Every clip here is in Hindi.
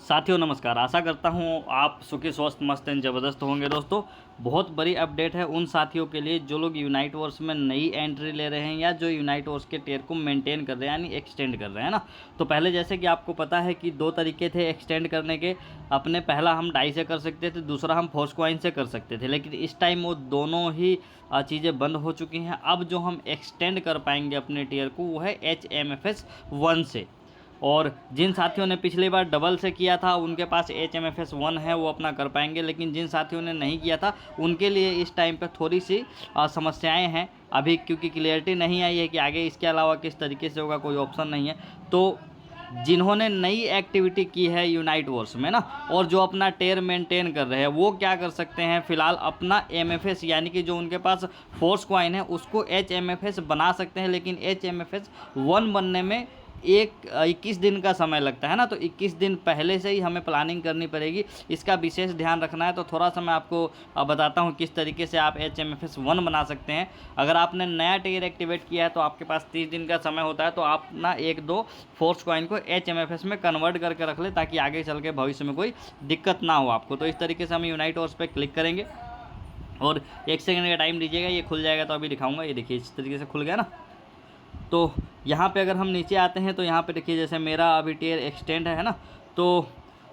साथियों नमस्कार। आशा करता हूँ आप सुखी स्वस्थ मस्त एंड ज़बरदस्त होंगे। दोस्तों बहुत बड़ी अपडेट है उन साथियों के लिए जो लोग यूनाइट वर्स में नई एंट्री ले रहे हैं या जो यूनाइट वर्स के टियर को मेंटेन कर रहे हैं यानी एक्सटेंड कर रहे हैं ना। तो पहले जैसे कि आपको पता है कि दो तरीके थे एक्सटेंड करने के अपने। पहला हम डाई से कर सकते थे, दूसरा हम फोर्स कॉइन से कर सकते थे, लेकिन इस टाइम वो दोनों ही चीज़ें बंद हो चुकी हैं। अब जो हम एक्सटेंड कर पाएंगे अपने टियर को वो है HMFS 1 से। और जिन साथियों ने पिछली बार डबल से किया था उनके पास HMFS 1 है, वो अपना कर पाएंगे। लेकिन जिन साथियों ने नहीं किया था उनके लिए इस टाइम पे थोड़ी सी समस्याएं हैं अभी, क्योंकि क्लियरिटी नहीं आई है कि आगे इसके अलावा किस तरीके से होगा, कोई ऑप्शन नहीं है। तो जिन्होंने नई एक्टिविटी की है यूनाइट वर्स में ना और जो अपना टेयर मेंटेन कर रहे हैं वो क्या कर सकते हैं, फिलहाल अपना MFS यानी कि जो उनके पास फोर्स कॉइन है उसको HMFS बना सकते हैं। लेकिन HMFS 1 बनने में 21 दिन का समय लगता है ना। तो 21 दिन पहले से ही हमें प्लानिंग करनी पड़ेगी, इसका विशेष ध्यान रखना है। तो थोड़ा सा मैं आपको बताता हूँ किस तरीके से आप HMFS 1 बना सकते हैं। अगर आपने नया टियर एक्टिवेट किया है तो आपके पास 30 दिन का समय होता है। तो आप ना 1-2 फोर्स कॉइन को HMFS में कन्वर्ट करके रख ले ताकि आगे चल के भविष्य में कोई दिक्कत ना हो आपको। तो इस तरीके से हम यूनाइट वर्स पे क्लिक करेंगे और 1 सेकंड का टाइम दीजिएगा, ये खुल जाएगा। तो अभी दिखाऊंगा, ये देखिए इस तरीके से खुल गया ना। तो यहाँ पे अगर हम नीचे आते हैं तो यहाँ पे देखिए जैसे मेरा अभी टियर एक्सटेंड है ना, तो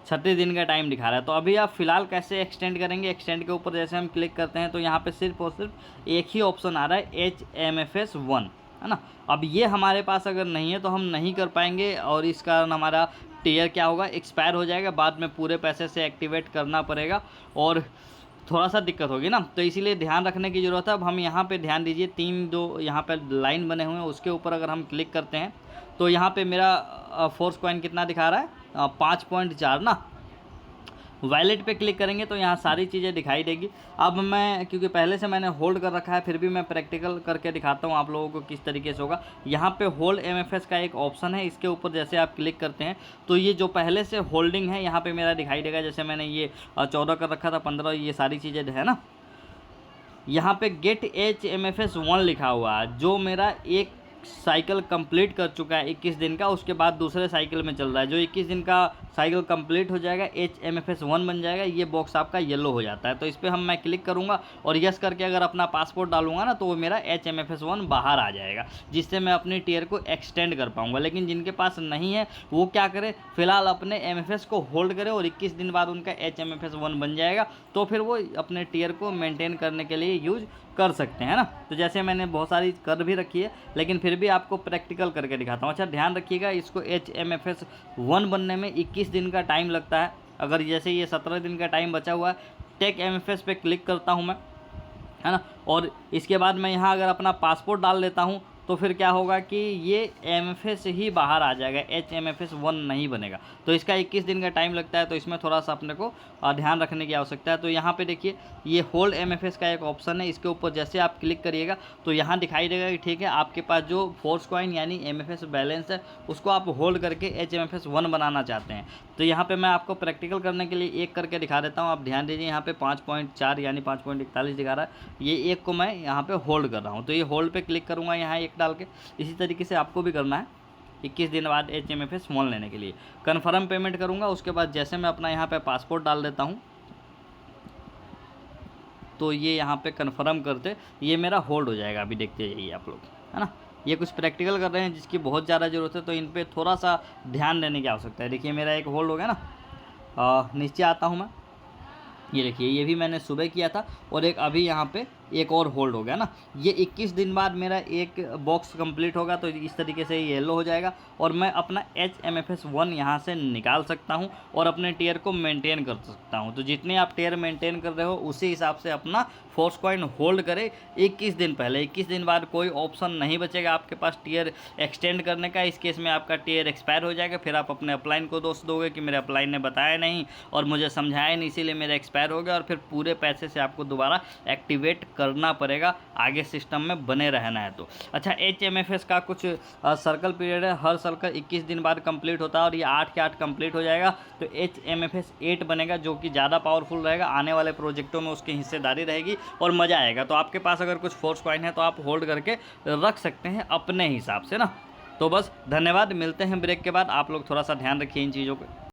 36 दिन का टाइम दिखा रहा है। तो अभी आप फिलहाल कैसे एक्सटेंड करेंगे, एक्सटेंड के ऊपर जैसे हम क्लिक करते हैं तो यहाँ पे सिर्फ और सिर्फ एक ही ऑप्शन आ रहा है HMFS 1 है ना। अब ये हमारे पास अगर नहीं है तो हम नहीं कर पाएंगे और इस कारण हमारा टियर क्या होगा, एक्सपायर हो जाएगा। बाद में पूरे पैसे से एक्टिवेट करना पड़ेगा और थोड़ा सा दिक्कत होगी ना। तो इसीलिए ध्यान रखने की ज़रूरत है। अब हम यहाँ पे ध्यान दीजिए 3-2 यहाँ पे लाइन बने हुए हैं, उसके ऊपर अगर हम क्लिक करते हैं तो यहाँ पे मेरा फोर्स कॉइन कितना दिखा रहा है, 5.4 ना। वैलेट पे क्लिक करेंगे तो यहाँ सारी चीज़ें दिखाई देगी। अब मैं क्योंकि पहले से मैंने होल्ड कर रखा है फिर भी मैं प्रैक्टिकल करके दिखाता हूँ आप लोगों को किस तरीके से होगा। यहाँ पे होल्ड MFS का एक ऑप्शन है, इसके ऊपर जैसे आप क्लिक करते हैं तो ये जो पहले से होल्डिंग है यहाँ पे मेरा दिखाई देगा। जैसे मैंने ये 14 कर रखा था, 15, ये सारी चीज़ें है ना। यहाँ पे गेट HMFS 1 लिखा हुआ है, जो मेरा एक साइकिल कंप्लीट कर चुका है 21 दिन का, उसके बाद दूसरे साइकिल में चल रहा है। जो 21 दिन का साइकिल कंप्लीट हो जाएगा HMFS 1 बन जाएगा, ये बॉक्स आपका येलो हो जाता है। तो इस पर मैं क्लिक करूँगा और यस करके अगर अपना पासपोर्ट डालूंगा ना तो वो मेरा HMFS 1 बाहर आ जाएगा, जिससे मैं अपनी टियर को एक्सटेंड कर पाऊँगा। लेकिन जिनके पास नहीं है वो क्या करे, फिलहाल अपने MFS को होल्ड करे और 21 दिन बाद उनका HMFS 1 बन जाएगा तो फिर वो अपने टियर को मेंटेन करने के लिए यूज कर सकते हैं ना। तो जैसे मैंने बहुत सारी कर भी रखी है लेकिन फिर भी आपको प्रैक्टिकल करके दिखाता हूँ। अच्छा ध्यान रखिएगा, इसको HMFS 1 बनने में 21 दिन का टाइम लगता है। अगर जैसे ये 17 दिन का टाइम बचा हुआ है, टेक MFS पे क्लिक करता हूँ मैं, है ना। और इसके बाद मैं यहाँ अगर अपना पासपोर्ट डाल लेता हूँ तो फिर क्या होगा कि ये MFS ही बाहर आ जाएगा, HMFS 1 नहीं बनेगा। तो इसका 21 दिन का टाइम लगता है, तो इसमें थोड़ा सा अपने को ध्यान रखने की आवश्यकता है। तो यहाँ पे देखिए ये होल्ड MFS का एक ऑप्शन है, इसके ऊपर जैसे आप क्लिक करिएगा तो यहाँ दिखाई देगा कि ठीक है आपके पास जो फोर्स कॉइन यानी MFS बैलेंस है उसको आप होल्ड करके HMFS 1 बनाना चाहते हैं। तो यहाँ पर मैं आपको प्रैक्टिकल करने के लिए एक करके दिखा देता हूँ। आप ध्यान दीजिए यहाँ पे 5.4 यानी 5.41 दिखा रहा है, ये एक को मैं यहाँ पे होल्ड कर रहा हूँ। तो ये होल्ड पे क्लिक करूँगा यहाँ एक डाल के। इसी तरीके से आपको भी करना है 21 दिन बाद HMFS 1 लेने के लिए। कन्फर्म पेमेंट करूँगा, उसके बाद जैसे मैं अपना यहाँ पे पासपोर्ट डाल देता हूँ तो ये यहाँ पे कन्फर्म करते ये मेरा होल्ड हो जाएगा। अभी देखते जाइए आप लोग, है ना। ये कुछ प्रैक्टिकल कर रहे हैं जिसकी बहुत ज़्यादा ज़रूरत है, तो इन पर थोड़ा सा ध्यान देने की आवश्यकता है। देखिए मेरा एक होल्ड हो गया ना। नीचे आता हूँ मैं, ये देखिए ये भी मैंने सुबह किया था और एक अभी यहाँ पे एक और होल्ड हो गया ना। ये 21 दिन बाद मेरा एक बॉक्स कंप्लीट होगा तो इस तरीके से ये येलो हो जाएगा और मैं अपना HMFS 1 यहाँ से निकाल सकता हूँ और अपने टियर को मेंटेन कर सकता हूँ। तो जितने आप टियर मेंटेन कर रहे हो उसी हिसाब से अपना फोर्स कॉइन होल्ड करें 21 दिन पहले। 21 दिन बाद कोई ऑप्शन नहीं बचेगा आपके पास टियर एक्सटेंड करने का। इस केस में आपका टियर एक्सपायर हो जाएगा, फिर आप अपने अपलाइन को दोष दोगे कि मेरे अपलाइन ने बताया नहीं और मुझे समझाया नहीं, इसीलिए मेरा एक्सपायर हो गया और फिर पूरे पैसे से आपको दोबारा एक्टिवेट करना पड़ेगा आगे सिस्टम में बने रहना है। तो अच्छा HMFS का कुछ सर्कल पीरियड है, हर सर्कल 21 दिन बाद कंप्लीट होता है और ये 8 के 8 कंप्लीट हो जाएगा तो HMFS 8 बनेगा, जो कि ज़्यादा पावरफुल रहेगा। आने वाले प्रोजेक्टों में उसकी हिस्सेदारी रहेगी और मज़ा आएगा। तो आपके पास अगर कुछ फोर्स कॉइन है तो आप होल्ड करके रख सकते हैं अपने हिसाब से ना। तो बस धन्यवाद, मिलते हैं ब्रेक के बाद। आप लोग थोड़ा सा ध्यान रखिए इन चीज़ों को।